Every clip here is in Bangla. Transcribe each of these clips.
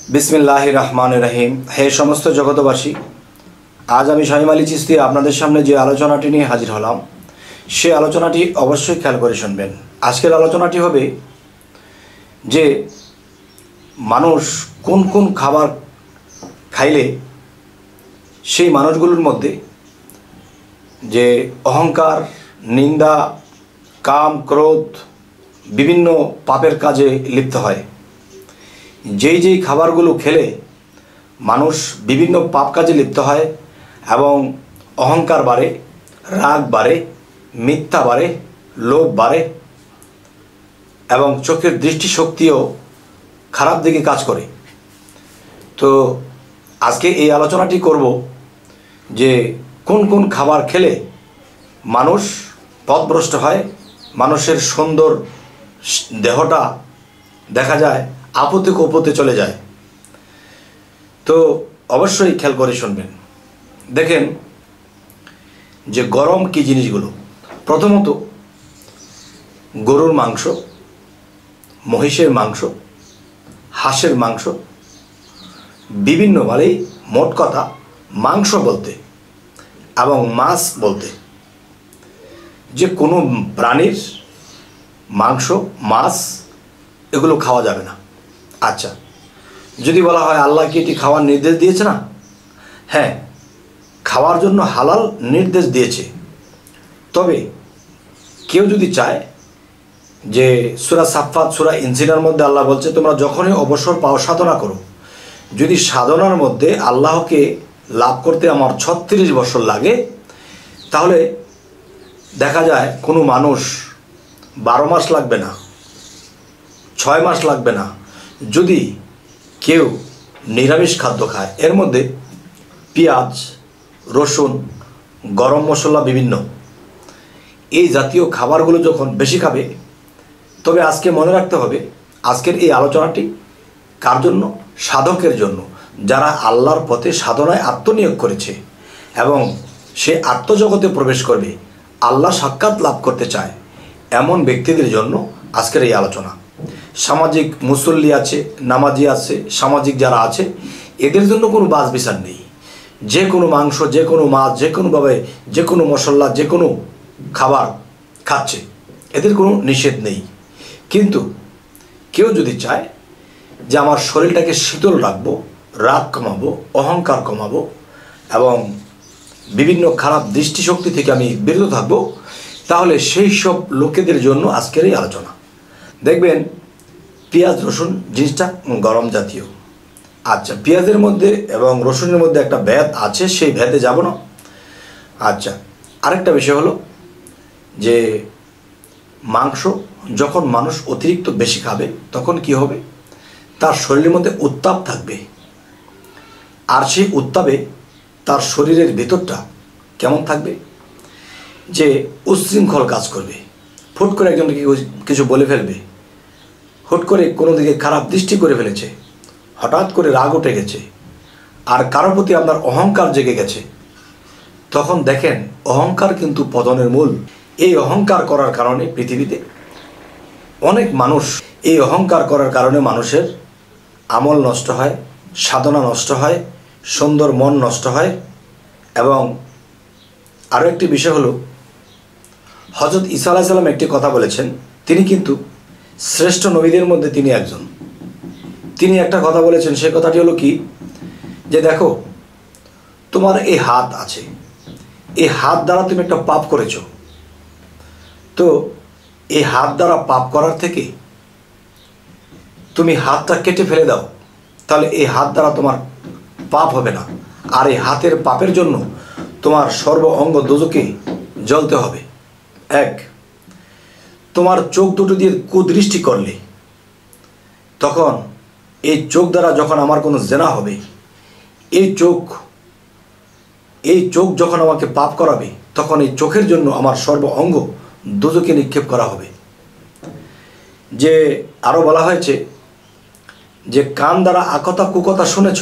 बिस्मिल्लाहिर रहमानिर रहीम। हे समस्त जगतबासी, आज आमी शामीम आली चिश्ती आपनादेर सामने जे आलोचनाटी निये हाजिर हलाम से आलोचनाटी अवश्यई खेयाल करे शुनबेन। आजकेर आलोचनाटी होबे जे मानुष कोन कोन खाबार खाइले सेई मानुषगुलोर मध्य जे अहंकार, निंदा, काम, क्रोध विभिन्न पापेर काजे लिप्त हय। যেই যেই খাবারগুলো খেলে মানুষ বিভিন্ন পাপ কাজে লিপ্ত হয় এবং অহংকার বাড়ে, রাগ বাড়ে, মিথ্যা বাড়ে, লোভ বাড়ে এবং চোখের দৃষ্টিশক্তিও খারাপ দিকে কাজ করে। তো আজকে এই আলোচনাটি করব যে কোন কোন খাবার খেলে মানুষ পথভ্রষ্ট হয়, মানুষের সুন্দর দেহটা দেখা যায় আপদে কুপদে চলে যায়। তো অবশ্যই খেয়াল করে শুনবেন। দেখেন যে গরম কি জিনিসগুলো। প্রথমত গরুর মাংস, মহিষের মাংস, হাঁসের মাংস, বিভিন্ন মানে মোট কথা মাংস বলতে এবং মাছ বলতে যে কোনো প্রাণীর মাংস, মাছ এগুলো খাওয়া যাবে না। আচ্ছা, যদি বলা হয় আল্লাহ কি এটি খাওয়ার নির্দেশ দিয়েছে না? হ্যাঁ, খাওয়ার জন্য হালাল নির্দেশ দিয়েছে। তবে কেউ যদি চায় যে সূরা সাফফাত, সূরা ইনসিনার মধ্যে আল্লাহ বলছে তোমরা যখনই অবসর পাও সাধনা করো। যদি সাধনার মধ্যে আল্লাহকে লাভ করতে আমার ৩৬ বছর লাগে, তাহলে দেখা যায় কোনো মানুষ ১২ মাস লাগবে না, ৬ মাস লাগবে না। যদি কেউ নিরামিষ খাদ্য খায়, এর মধ্যে পেঁয়াজ, রসুন, গরম মশলা বিভিন্ন এই জাতীয় খাবারগুলো যখন বেশি খাবে, তবে আজকে মনে রাখতে হবে আজকের এই আলোচনাটি কার জন্য? সাধকের জন্য, যারা আল্লাহর পথে সাধনায় আত্মনিয়োগ করেছে এবং সে আত্মজগতে প্রবেশ করবে, আল্লাহ সাক্ষাৎ লাভ করতে চায়, এমন ব্যক্তিদের জন্য আজকের এই আলোচনা। সামাজিক মুসল্লি আছে, নামাজি আছে, সামাজিক যারা আছে এদের জন্য কোনো বাছ বিচার নেই। যে কোনো মাংস, যে কোনো মাছ, যে কোনোভাবে যে কোনো মশলা, যে কোনো খাবার খাচ্ছে, এদের কোনো নিষেধ নেই। কিন্তু কেউ যদি চায় যে আমার শরীরটাকে শীতল রাখবো, রাগ কমাবো, অহংকার কমাবো এবং বিভিন্ন খারাপ দৃষ্টিশক্তি থেকে আমি বিরত থাকবো, তাহলে সেই সব লোকেদের জন্য আজকের এই আলোচনা। দেখবেন পেঁয়াজ, রসুন জিনিসটা গরম জাতীয়। আচ্ছা, পেঁয়াজের মধ্যে এবং রসুনের মধ্যে একটা ভেদ আছে, সেই ভেদে যাব না। আচ্ছা, আরেকটা বিষয় হলো যে মাংস যখন মানুষ অতিরিক্ত বেশি খাবে তখন কি হবে? তার শরীরের মধ্যে উত্তাপ থাকবে, আর সেই উত্তাপে তার শরীরের ভেতরটা কেমন থাকবে? যে উচ্ছৃঙ্খল কাজ করবে, ফুট করে একজনকে কিছু বলে ফেলবে, হুট করে কোনো দিকে খারাপ দৃষ্টি করে ফেলেছে, হঠাৎ করে রাগ উঠে গেছে, আর কারোর প্রতি আপনার অহংকার জেগে গেছে, তখন দেখেন অহংকার কিন্তু পতনের মূল। এই অহংকার করার কারণে পৃথিবীতে অনেক মানুষ, এই অহংকার করার কারণে মানুষের আমল নষ্ট হয়, সাধনা নষ্ট হয়, সুন্দর মন নষ্ট হয়। এবং আরও একটি বিষয় হলো, হযরত ঈসা আলাইহিস সালাম একটি কথা বলেছেন, তিনি কিন্তু শ্রেষ্ঠ নবীদের মধ্যে তিনি একজন। তিনি একটা কথা বলেছেন, সেই কথাটি হলো কি, যে দেখো তোমার এই হাত আছে, এই হাত দ্বারা তুমি একটা পাপ করেছো, তো এই হাত দ্বারা পাপ করার থেকে তুমি হাতটা কেটে ফেলে দাও, তাহলে এই হাত দ্বারা তোমার পাপ হবে না। আর এই হাতের পাপের জন্য তোমার সর্ব অঙ্গ দোজকে জ্বলতে হবে। এক, তোমার চোখ দুটো দিয়ে কুদৃষ্টি করলে, তখন এই চোখ দ্বারা যখন আমার কোনো জেনা হবে, এই চোখ যখন আমাকে পাপ করাবে, তখন এই চোখের জন্য আমার সর্ব অঙ্গ দোজকে নিক্ষেপ করা হবে। যে আরও বলা হয়েছে যে কান দ্বারা আকথা কুকথা শুনেছ,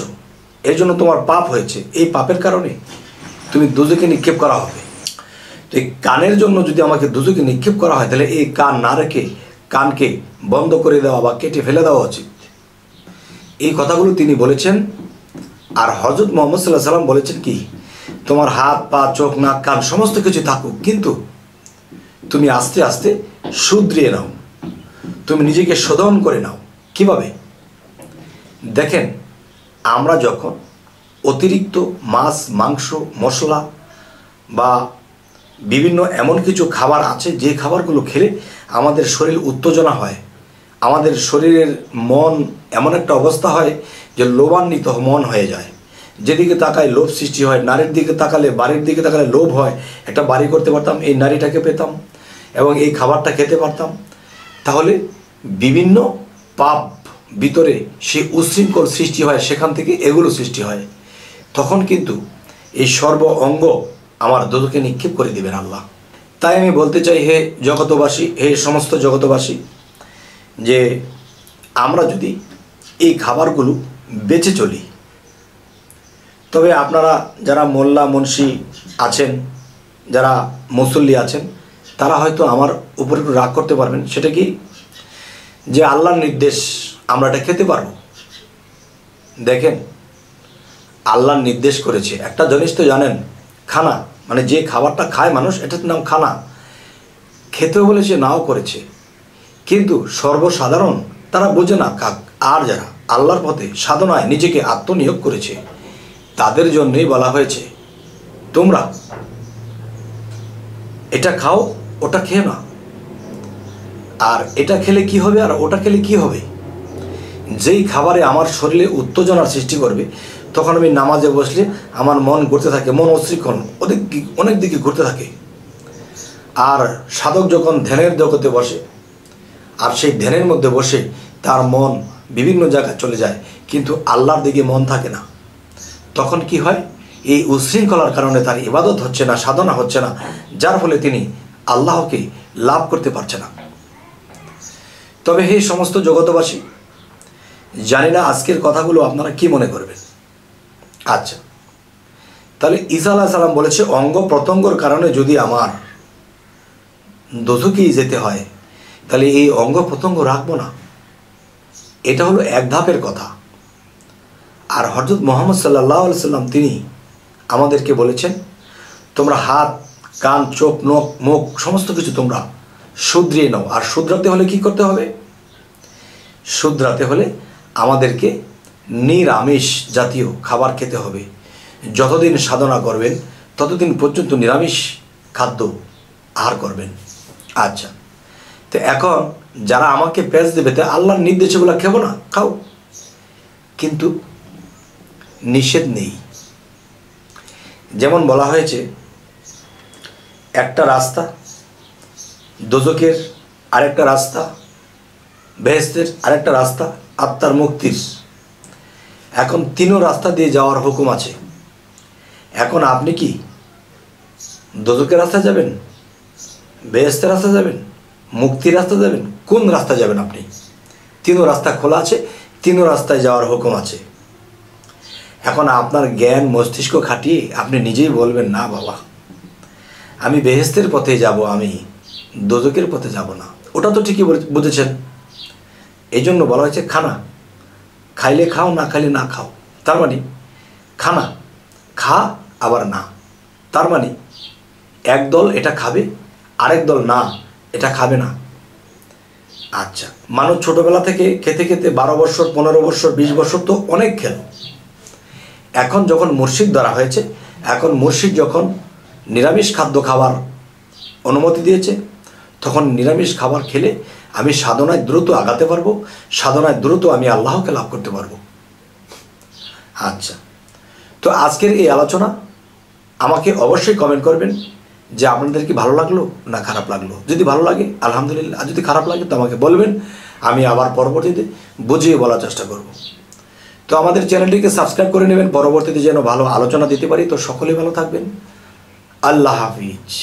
এর জন্য তোমার পাপ হয়েছে, এই পাপের কারণে তুমি দোজকে নিক্ষেপ করা হবে। তো এই কানের জন্য যদি আমাকে দোজকে নিক্ষেপ করা হয়, তাহলে এই কান না রেখে কানকে বন্ধ করে দেওয়া বা কেটে ফেলে দেওয়া উচিত। এই কথাগুলো তিনি বলেছেন। আর হযরত মুহাম্মদ সাল্লাল্লাহু আলাইহি ওয়াসাল্লাম বলেছেন কি, তোমার হাত পা চোখ নাক কান সমস্ত কিছু থাকুক, কিন্তু তুমি আস্তে আস্তে শুধরিয়ে নাও, তুমি নিজেকে শোধন করে নাও। কিভাবে? দেখেন, আমরা যখন অতিরিক্ত মাছ মাংস মশলা বা বিভিন্ন এমন কিছু খাবার আছে যে খাবারগুলো খেলে আমাদের শরীর উত্তেজনা হয়, আমাদের শরীরের মন এমন একটা অবস্থা হয় যে লোভান্বিত মন হয়ে যায়, যেদিকে তাকায় লোভ সৃষ্টি হয়। নারীর দিকে তাকালে, বাড়ির দিকে তাকালে লোভ হয়, একটা বাড়ি করতে পারতাম, এই নারীটাকে পেতাম এবং এই খাবারটা খেতে পারতাম। তাহলে বিভিন্ন পাপ ভিতরে সেই উচ্ছৃঙ্খল সৃষ্টি হয়, সেখান থেকে এগুলো সৃষ্টি হয়। তখন কিন্তু এই সর্ব অঙ্গ আমার দোজখে নিক্ষেপ করে দিবেন আল্লাহ। তাই আমি বলতে চাই, হে জগতবাসী, হে সমস্ত জগতবাসী, যে আমরা যদি এই খাবারগুলো বেঁচে চলি, তবে আপনারা যারা মোল্লা মুন্সি আছেন, যারা মুসল্লি আছেন, তারা হয়তো আমার উপর একটু রাগ করতে পারবেন। সেটা কি, যে আল্লাহর নির্দেশ আমরা এটা খেতে পারবো। দেখেন, আল্লাহর নির্দেশ করেছে একটা জিনিস তো জানেন, খানা, মানে যে খাবারটা খায় মানুষ, এটার নাম খানা। খেতে বলেছে, নাও করেছে, কিন্তু সর্বসাধারণ তারা বোঝে না। আর যারা আল্লাহর পথে সাধনায় নিজেকে আত্মনিয়োগ করেছে, তাদের জন্যই বলা হয়েছে তোমরা এটা খাও, ওটা খেয়ে না। আর এটা খেলে কি হবে আর ওটা খেলে কি হবে? যেই খাবারে আমার শরীরে উত্তেজনার সৃষ্টি করবে, তখন আমি নামাজে বসলে আমার মন ঘুরতে থাকে, মন অশৃঙ্খল অনেক দিকে ঘুরতে থাকে। আর সাধক যখন ধ্যানের জগতে বসে, আর সেই ধ্যানের মধ্যে বসে তার মন বিভিন্ন জায়গায় চলে যায়, কিন্তু আল্লাহর দিকে মন থাকে না। তখন কি হয়? এই উচ্ছৃঙ্খলার কারণে তার ইবাদত হচ্ছে না, সাধনা হচ্ছে না, যার ফলে তিনি আল্লাহকে লাভ করতে পারছে না। তবে হে সমস্ত জগতবাসী, জানি না আজকের কথাগুলো আপনারা কি মনে করবেন। আচ্ছা, তাহলে ঈসা আলাইহিস সালাম বলেছে, অঙ্গ প্রত্যঙ্গর কারণে যদি আমার দোজখেই যেতে হয়, তাহলে এই অঙ্গ প্রত্যঙ্গ রাখবো না। এটা হলো এক ধাপের কথা। আর হযরত মুহাম্মদ সাল্লাল্লাহু আলাইহি সাল্লাম তিনি আমাদেরকে বলেছেন, তোমরা হাত কান চোখ নখ মুখ সমস্ত কিছু তোমরা শুধরিয়ে নাও। আর শুধরাতে হলে কি করতে হবে? শুধরাতে হলে আমাদেরকে নিরামিষ জাতীয় খাবার খেতে হবে। যতদিন সাধনা করবেন ততদিন পর্যন্ত নিরামিষ খাদ্য আহার করবেন। আচ্ছা, তো এখন যারা আমাকে পেঁচ দেবে, তো আল্লাহর নির্দেশগুলো খেবো না, খাও, কিন্তু নিষেধ নেই। যেমন বলা হয়েছে, একটা রাস্তা দোজখের, আরেকটা রাস্তা বেহেশতের, আরেকটা রাস্তা আত্মার মুক্তির। এখন তিনও রাস্তা দিয়ে যাওয়ার হুকুম আছে। এখন আপনি কি দোজখের রাস্তা যাবেন, বেহেশতের রাস্তা যাবেন, মুক্তির রাস্তা যাবেন? কোন রাস্তা যাবেন আপনি? তিনও রাস্তা খোলা আছে, তিনও রাস্তায় যাওয়ার হুকুম আছে। এখন আপনার জ্ঞান মস্তিষ্ক খাটিয়ে আপনি নিজেই বলবেন, না বাবা, আমি বেহেশতের পথে যাব, আমি দোজখের পথে যাব না। ওটা তো ঠিকই বুঝেছেন। এই জন্য বলা হয়েছে খানা, খাইলে খাও, না খাইলে না খাও। তার মানে খানা, খা আবার না। তার মানে একদল এটা খাবে, আরেক দল না, এটা খাবে না। আচ্ছা, মানুষ ছোটবেলা থেকে খেতে খেতে 12 বছর 15 বছর 20 বছর তো অনেক খেল। এখন যখন মুর্শিদ ধরা হয়েছে, এখন মুর্শিদ যখন নিরামিষ খাদ্য খাবার অনুমতি দিয়েছে, তখন নিরামিষ খাবার খেলে আমি সাধনায় দ্রুত আগাতে পারবো, সাধনায় দ্রুত আমি আল্লাহকে লাভ করতে পারবো। আচ্ছা, তো আজকের এই আলোচনা আমাকে অবশ্যই কমেন্ট করবেন যে আপনাদের কি ভালো লাগলো না খারাপ লাগলো। যদি ভালো লাগে আলহামদুলিল্লাহ, আর যদি খারাপ লাগে তো আমাকে বলবেন, আমি আবার পরবর্তীতে বুঝিয়ে বলার চেষ্টা করব। তো আমাদের চ্যানেলটিকে সাবস্ক্রাইব করে নেবেন, পরবর্তীতে যেন ভালো আলোচনা দিতে পারি। তো সকলেই ভালো থাকবেন। আল্লাহ হাফিজ।